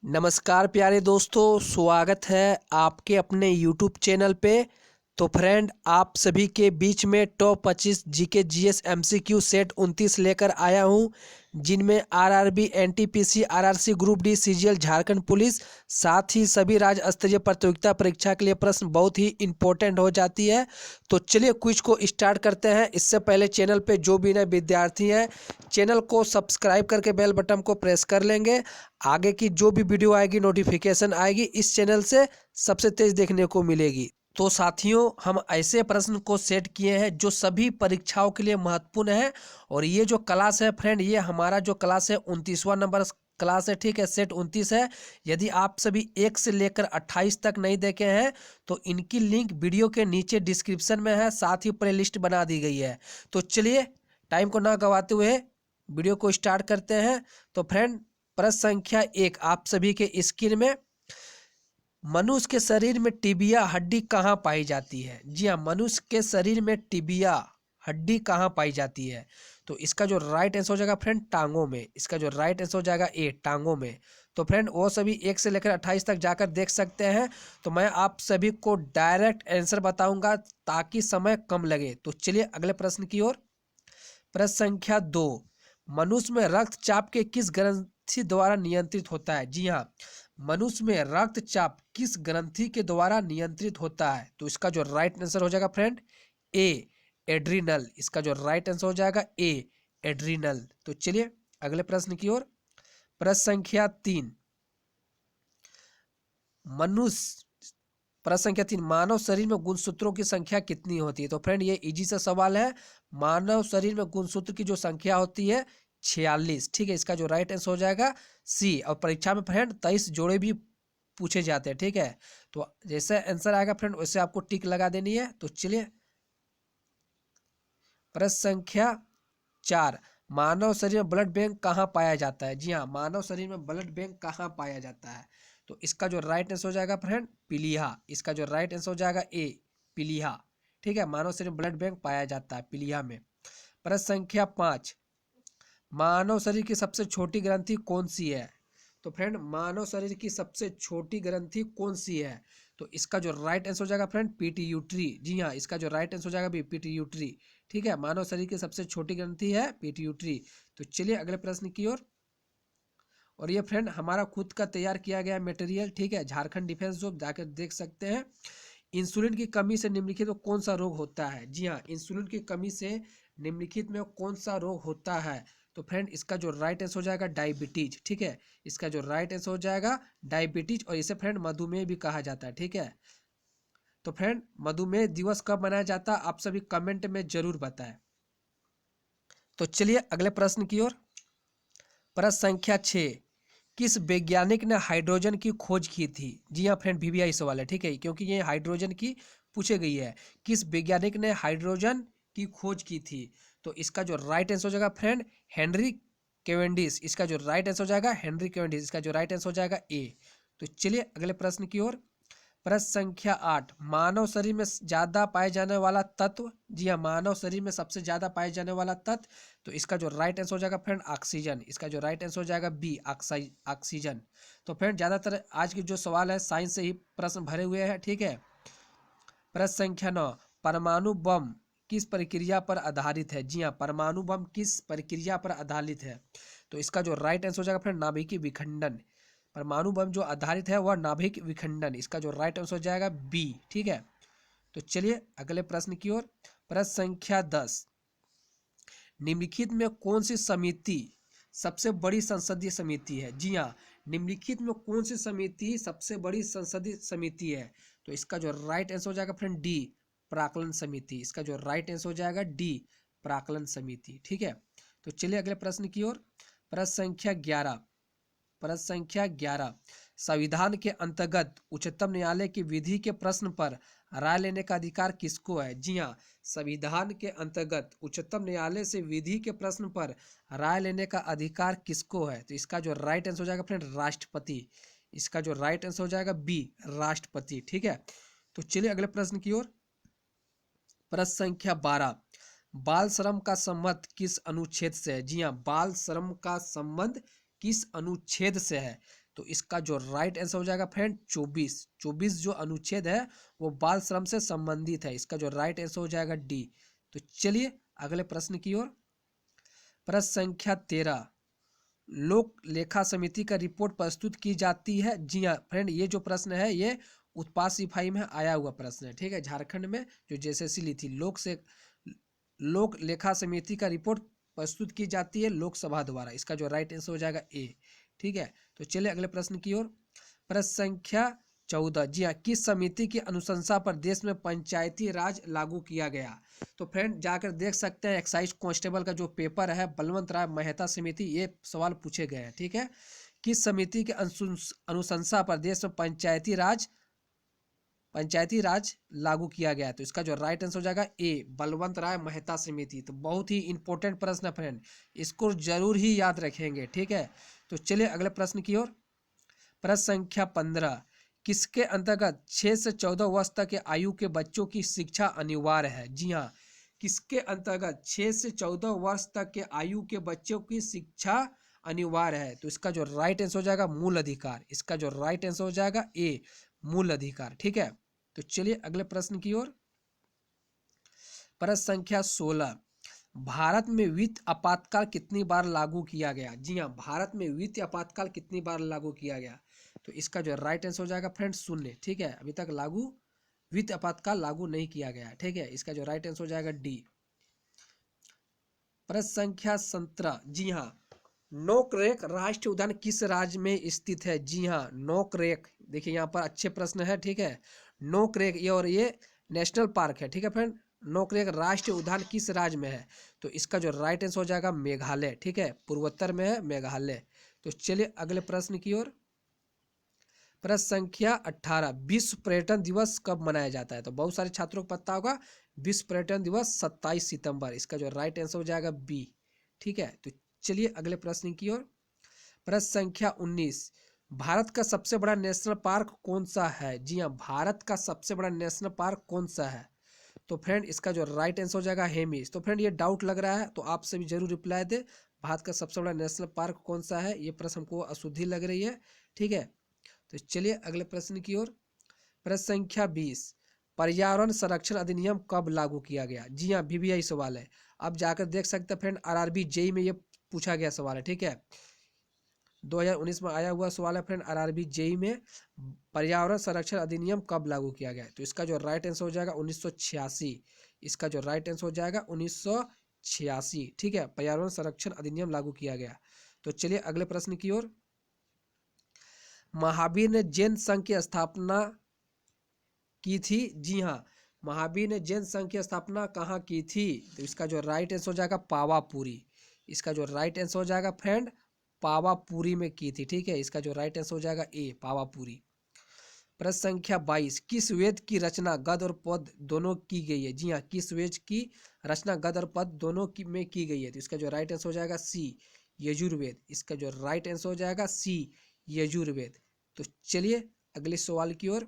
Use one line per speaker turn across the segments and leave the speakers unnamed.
नमस्कार प्यारे दोस्तों, स्वागत है आपके अपने YouTube चैनल पे। तो फ्रेंड, आप सभी के बीच में top 25 GK GS MCQ set 29 लेकर आया हूं, जिनमें RRB, NTPC, RRC, group D, CGL, Jharkhand police, साथ ही सभी राज्य स्तरीय प्रतियोगिता परीक्षा के लिए प्रश्न बहुत ही इंपॉर्टेंट हो जाती है। तो चलिए क्विज को स्टार्ट करते हैं। इससे पहले चैनल पे जो भी नए विद्यार्थी हैं, चैनल को सब्सक्राइब करके बेल बटन को प्रेस कर लेंगे। आगे की जो भी वीडियो आएगी, नोटिफिकेशन आएगी, इस चैनल से सबसे तेज देखने को मिलेगी। तो साथियों, हम ऐसे प्रश्न को सेट किए हैं जो सभी परीक्षाओं के लिए महत्वपूर्ण है। और ये जो क्लास है फ्रेंड, ये हमारा जो क्लास है 29वां नंबर क्लास है, ठीक है। सेट 29 है। यदि आप सभी 1 से लेकर 28 तक नहीं देखे हैं तो इनकी लिंक वीडियो के नीचे डिस्क्रिप्शन में है, साथ ही प्लेलिस्ट बना दी गई है। तो चलिए टाइम को ना गवाते हुए वीडियो को स्टार्ट करते हैं। तो फ्रेंड, प्रश्न संख्या 1 आप सभी के स्क्रीन में। मनुष्य के शरीर में टिबिया हड्डी कहाँ पाई जाती है? जी हाँ, मनुष्य के शरीर में टिबिया हड्डी कहाँ पाई जाती है? तो इसका जो राइट आंसर हो जाएगा फ्रेंड, टांगों में। इसका जो राइट आंसर हो जाएगा ए, टांगों में। तो फ्रेंड, वो सभी 1 से लेकर 28 तक जाकर देख सकते हैं। तो मैं आप सभी को डायरेक्ट आंसर बताऊंगा ताकि समय कम लगे। तो चलिए अगले प्रश्न की ओर। प्रश्न संख्या 2, मनुष्य में रक्तचाप के किस ग्रंथि द्वारा नियंत्रित होता है? जी हाँ, मनुष्य में रक्तचाप किस ग्रंथि के द्वारा नियंत्रित होता है? तो इसका जो राइट आंसर हो जाएगा फ्रेंड, ए, एड्रिनल। इसका जो राइट आंसर हो जाएगा ए, एड्रिनल। तो चलिए अगले प्रश्न की ओर। प्रश्न संख्या 3, मनुष्य प्रश्न संख्या 3, मानव शरीर में गुणसूत्रों की संख्या कितनी होती है? तो फ्रेंड, ये इजी सा सवाल है। मानव शरीर में गुणसूत्र की जो संख्या होती है 46, ठीक है। इसका जो राइट आंसर हो जाएगा सी। और परीक्षा में फ्रेंड 23 जोड़े भी पूछे जाते हैं, ठीक है। तो जैसे आंसर आएगा फ्रेंड, वैसे आपको टिक लगा देनी है। तो चलिए प्रश्न संख्या 4, मानव शरीर में ब्लड बैंक कहाँ पाया जाता है? जी हाँ, मानव शरीर में ब्लड बैंक कहाँ पाया जाता है? तो इसका जो राइट आंसर हो जाएगा फ्रेंड, पीलिया। इसका जो राइट आंसर हो जाएगा ए, पीलिया, ठीक है। मानव शरीर में ब्लड बैंक पाया जाता है पीलिया में। प्रश्न संख्या 5, मानव शरीर की सबसे छोटी ग्रंथि कौन सी है? तो फ्रेंड, मानव शरीर की सबसे छोटी ग्रंथि कौन सी है? तो इसका जो राइट आंसर हो जाएगा फ्रेंड, पीट्यूटरी। जी हाँ, इसका जो राइट आंसर हो जाएगा भी पीट्यूटरी, ठीक है। मानव शरीर की सबसे छोटी ग्रंथि है पीट्यूटरी। तो चलिए अगले प्रश्न की ओर। और ये फ्रेंड हमारा खुद का तैयार किया गया मटेरियल, ठीक है। झारखंड डिफेंस जॉब जाकर देख सकते हैं। इंसुलिन की कमी से निम्नलिखित में कौन सा रोग होता है? जी हाँ, इंसुलिन की कमी से निम्नलिखित में कौन सा रोग होता है? तो फ्रेंड, इसका जो राइट आंसर हो जाएगा डायबिटीज, ठीक है। इसका जो राइट आंसर हो जाएगा डायबिटीज। और इसे फ्रेंड मधुमेह भी कहा जाता है, ठीक है। तो फ्रेंड, मधुमेह दिवस कब मनाया जाता है? आप सभी कमेंट में जरूर बताएं। तो चलिए अगले प्रश्न की ओर। प्रश्न संख्या 6, किस वैज्ञानिक ने हाइड्रोजन की खोज की थी? जी हाँ फ्रेंड, वीवीआई सवाल है, ठीक है, क्योंकि ये हाइड्रोजन की पूछे गई है। किस वैज्ञानिक ने हाइड्रोजन की खोज की थी? तो इसका जो राइट आंसर हो जाएगा फ्रेंड, हेनरी केवेंडिश। इसका जो राइट आंसर हो जाएगा हेनरी केवेंडिश। इसका जो राइट आंसर हो जाएगा ए। तो चलिए अगले प्रश्न की ओर। प्रश्न संख्या 8, मानव शरीर में ज्यादा पाए जाने वाला तत्व? जी हाँ, मानव शरीर में सबसे ज्यादा पाए जाने वाला तत्व। तो इसका जो राइट आंसर हो जाएगा फ्रेंड, ऑक्सीजन। इसका जो राइट आंसर हो जाएगा बी, ऑक्सीजन। तो फ्रेंड, ज्यादातर आज की जो सवाल है साइंस से ही प्रश्न भरे हुए हैं, ठीक है। प्रश्न संख्या 9, परमाणु बम किस प्रक्रिया पर आधारित है? जी हाँ, परमाणु बम किस प्रक्रिया पर आधारित है? तो इसका जो राइट आंसर हो जाएगा फ्रेंड, नाभिकीय विखंडन। परमाणु बम जो आधारित है वह नाभिक विखंडन। इसका जो राइट आंसर हो जाएगा बी, ठीक है। तो चलिए अगले प्रश्न की ओर। प्रश्न संख्या 10, निम्नलिखित में कौन सी समिति सबसे बड़ी संसदीय समिति है? जी हाँ, निम्नलिखित में कौन सी समिति सबसे बड़ी संसदीय समिति है? तो इसका जो राइट आंसर हो जाएगा फ्रेंड डी, प्राक्कलन समिति। इसका जो राइट आंसर हो जाएगा डी, प्राक्कलन समिति, ठीक है। तो चलिए अगले प्रश्न की ओर। प्रश्न संख्या 11, प्रश्न संख्या 11, संविधान के अंतर्गत उच्चतम न्यायालय की विधि के प्रश्न पर राय लेने का अधिकार किसको है? जी हाँ, संविधान के अंतर्गत उच्चतम न्यायालय से विधि के प्रश्न पर राय लेने का अधिकार किसको है? तो इसका जो राइट आंसर हो जाएगा फ्रेंड, राष्ट्रपति। इसका जो राइट आंसर हो जाएगा बी, राष्ट्रपति, ठीक है। तो चलिए अगले प्रश्न की ओर। प्रश्न संख्या 12, बाल श्रम का संबंध किस अनुच्छेद से है? जी हाँ, बाल श्रम का संबंध किस अनुच्छेद से है? तो इसका जो राइट आंसर हो जाएगा फ्रेंड 24। 24 जो अनुच्छेद है वो बाल श्रम से संबंधित है। इसका जो राइट आंसर हो जाएगा डी। तो चलिए अगले प्रश्न की ओर। प्रश्न संख्या 13, लोक लेखा समिति का रिपोर्ट प्रस्तुत की जाती है। जी हाँ फ्रेंड, ये जो प्रश्न है ये उत्पाद सिपाही में आया हुआ प्रश्न है। ठीक है, झारखंड में जो जेएसएससी ली थी, लोक लेखा समिति का रिपोर्ट प्रस्तुत की जाती है लोकसभा द्वारा। इसका जो राइट आंसर हो जाएगा ए। ठीक है, तो चलिए अगले प्रश्न की ओर। प्रश्न संख्या 14, जी हाँ, किस समिति की अनुशंसा पर देश में पंचायती राज लागू किया गया। तो फ्रेंड जाकर देख सकते हैं एक्साइज कांस्टेबल का जो पेपर है, बलवंत राय मेहता समिति, ये सवाल पूछे गए हैं। ठीक है, किस समिति के अनुशंसा पर देश में पंचायती राज लागू किया गया है। तो इसका जो राइट आंसर हो जाएगा ए, बलवंत राय मेहता समिति। तो बहुत ही इंपॉर्टेंट प्रश्न है फ्रेंड, इसको जरूर ही याद रखेंगे। ठीक है, तो चलिए अगले प्रश्न की ओर। प्रश्न संख्या 15, किसके अंतर्गत 6 से 14 वर्ष तक के आयु के बच्चों की शिक्षा अनिवार्य है। जी हाँ, किसके अंतर्गत 6 से 14 वर्ष तक के आयु के बच्चों की शिक्षा अनिवार्य है। तो इसका जो राइट आंसर हो जाएगा मूल अधिकार। इसका जो राइट आंसर हो जाएगा ए, मूल अधिकार। ठीक है, तो चलिए अगले प्रश्न की ओर। प्रश्न संख्या 16, भारत में वित्त आपातकाल कितनी बार लागू किया गया। जी हाँ, भारत में वित्त आपातकाल कितनी बार लागू किया गया। तो इसका जो राइट आंसर हो जाएगा फ्रेंड 0। ठीक है, अभी तक वित्त आपातकाल लागू नहीं किया गया। ठीक है, इसका जो राइट आंसर हो जाएगा डी। प्रश्न संख्या 17, जी हाँ, नोकरेक राष्ट्रीय उद्यान किस राज्य में स्थित है। जी हाँ, नोकरेक, देखिए यहाँ पर अच्छे प्रश्न है। ठीक है, नोकरेक ये और ये नेशनल पार्क है। ठीक है फ्रेंड, नोकरेक राष्ट्रीय उद्यान किस राज्य में है। तो इसका जो राइट आंसर हो जाएगा मेघालय। ठीक है, पूर्वोत्तर में है मेघालय। तो चलिए अगले प्रश्न की ओर। प्रश्न संख्या 18, विश्व पर्यटन दिवस कब मनाया जाता है। तो बहुत सारे छात्रों को पता होगा, विश्व पर्यटन दिवस 27 सितंबर। इसका जो राइट आंसर हो जाएगा बी। ठीक है, तो चलिए अगले प्रश्न की ओर। प्रश्न संख्या 19, भारत का सबसे बड़ा नेशनल पार्क कौन सा है। जी हाँ, भारत का सबसे बड़ा नेशनल पार्क कौन सा है। तो फ्रेंड इसका जो राइट आंसर हो जाएगा हेमिस। तो फ्रेंड ये डाउट लग रहा है तो आप सभी जरूर रिप्लाई दे, भारत का सबसे बड़ा नेशनल पार्क कौन सा है। ये प्रश्न हमको अशुद्धि लग रही है। ठीक है, तो चलिए अगले प्रश्न की ओर। प्रश्न संख्या 20, पर्यावरण संरक्षण अधिनियम कब लागू किया गया। जी हाँ, VVI सवाल है, आप जाकर देख सकते हैं फ्रेंड, RRB जेई में ये पूछा गया सवाल है। ठीक है, 2019 में आया हुआ सवाल है फ्रेंड, RRB जेई में पर्यावरण संरक्षण अधिनियम कब लागू किया गया। तो इसका जो राइट आंसर हो जाएगा 1986। इसका जो राइट आंसर हो जाएगा 1986। ठीक है, पर्यावरण संरक्षण अधिनियम लागू किया गया। तो चलिए अगले प्रश्न की ओर। महावीर ने जैन संघ की स्थापना की थी। जी हाँ, महावीर ने जैन संघ की स्थापना कहाँ की थी। तो इसका जो राइट आंसर हो जाएगा पावापुरी। इसका जो राइट आंसर हो जाएगा फ्रेंड पावापुरी में की थी। ठीक है, इसका जो राइट आंसर हो जाएगा ए, पावापुरी। प्रश्न संख्या 22, किस वेद की रचना गद और पद दोनों की गई है। जी हाँ, किस वेद की रचना गद और पद दोनों में की गई है। तो इसका जो राइट आंसर हो जाएगा सी, यजुर्वेद। इसका जो राइट आंसर हो जाएगा सी, यजुर्वेद। तो चलिए अगले सवाल की ओर।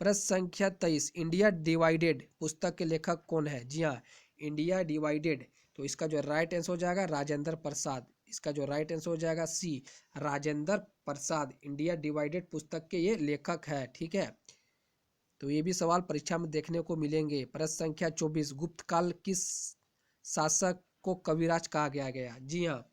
प्रश्न संख्या 23, इंडिया डिवाइडेड पुस्तक के लेखक कौन है। जी हाँ, इंडिया डिवाइडेड। तो इसका जो राइट आंसर हो जाएगा राजेंद्र प्रसाद। इसका जो राइट आंसर हो जाएगा सी, राजेंद्र प्रसाद इंडिया डिवाइडेड पुस्तक के ये लेखक है। ठीक है, तो ये भी सवाल परीक्षा में देखने को मिलेंगे। प्रश्न संख्या 24, गुप्त काल किस शासक को कविराज कहा गया। जी हाँ,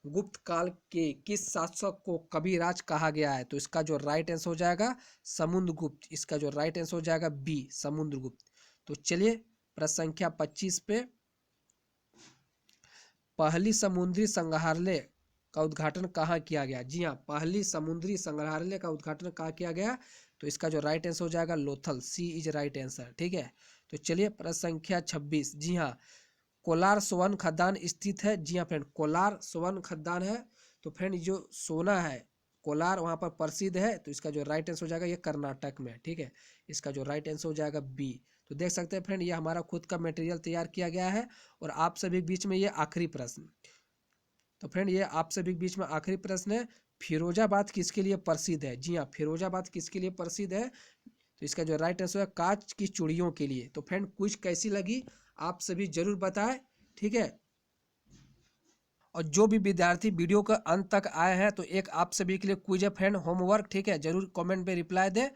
गुप्त काल के किस शासक को कविराज कहा गया है। तो इसका जो राइट आंसर हो जाएगा समुद्रगुप्त। इसका जो राइट आंसर हो जाएगा बी, समुद्रगुप्त। तो चलिए प्रश्न संख्या 25 पे, पहली समुद्री संग्रहालय का उद्घाटन कहाँ किया गया। जी हाँ, पहली समुद्री संग्रहालय का उद्घाटन कहाँ किया गया। तो इसका जो राइट आंसर हो जाएगा लोथल। सी इज राइट आंसर। ठीक है, तो चलिए प्रश्न संख्या 26, जी हाँ, कोलार स्वर्ण खदान स्थित है। जी हाँ फ्रेंड, कोलार स्वर्ण खदान है। तो फ्रेंड जो सोना है कोलार वहाँ पर प्रसिद्ध है। तो इसका जो राइट आंसर हो जाएगा ये कर्नाटक में। ठीक है, इसका जो राइट आंसर हो जाएगा बी। तो देख सकते हैं फ्रेंड, ये हमारा खुद का मटेरियल तैयार किया गया है। और आप सभी के बीच में ये आखिरी प्रश्न। तो फ्रेंड ये आप सभी के बीच में आखिरी प्रश्न है, फिरोजाबाद किसके लिए प्रसिद्ध है। जी हाँ, फिरोजाबाद किसके लिए प्रसिद्ध है। तो इसका जो राइट आंसर है कांच की चूड़ियों के लिए। तो फ्रेंड क्विज कैसी लगी आप सभी जरूर बताएं। ठीक है, और जो भी विद्यार्थी वीडियो का अंत तक आए हैं तो एक आप सभी के लिए क्विज है फ्रेंड, होमवर्क, ठीक है, जरूर कमेंट पे रिप्लाई दे।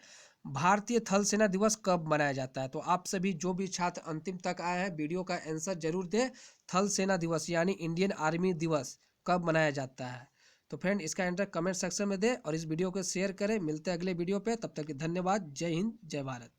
भारतीय थल सेना दिवस कब मनाया जाता है? तो आप सभी जो भी छात्र अंतिम तक आए हैं वीडियो का आंसर जरूर दे। थल सेना दिवस यानी इंडियन आर्मी दिवस कब मनाया जाता है? तो फ्रेंड इसका आंसर कमेंट सेक्शन में दे और इस वीडियो को शेयर करें। मिलते हैं अगले वीडियो पे, तब तक के धन्यवाद। जय हिंद, जय भारत।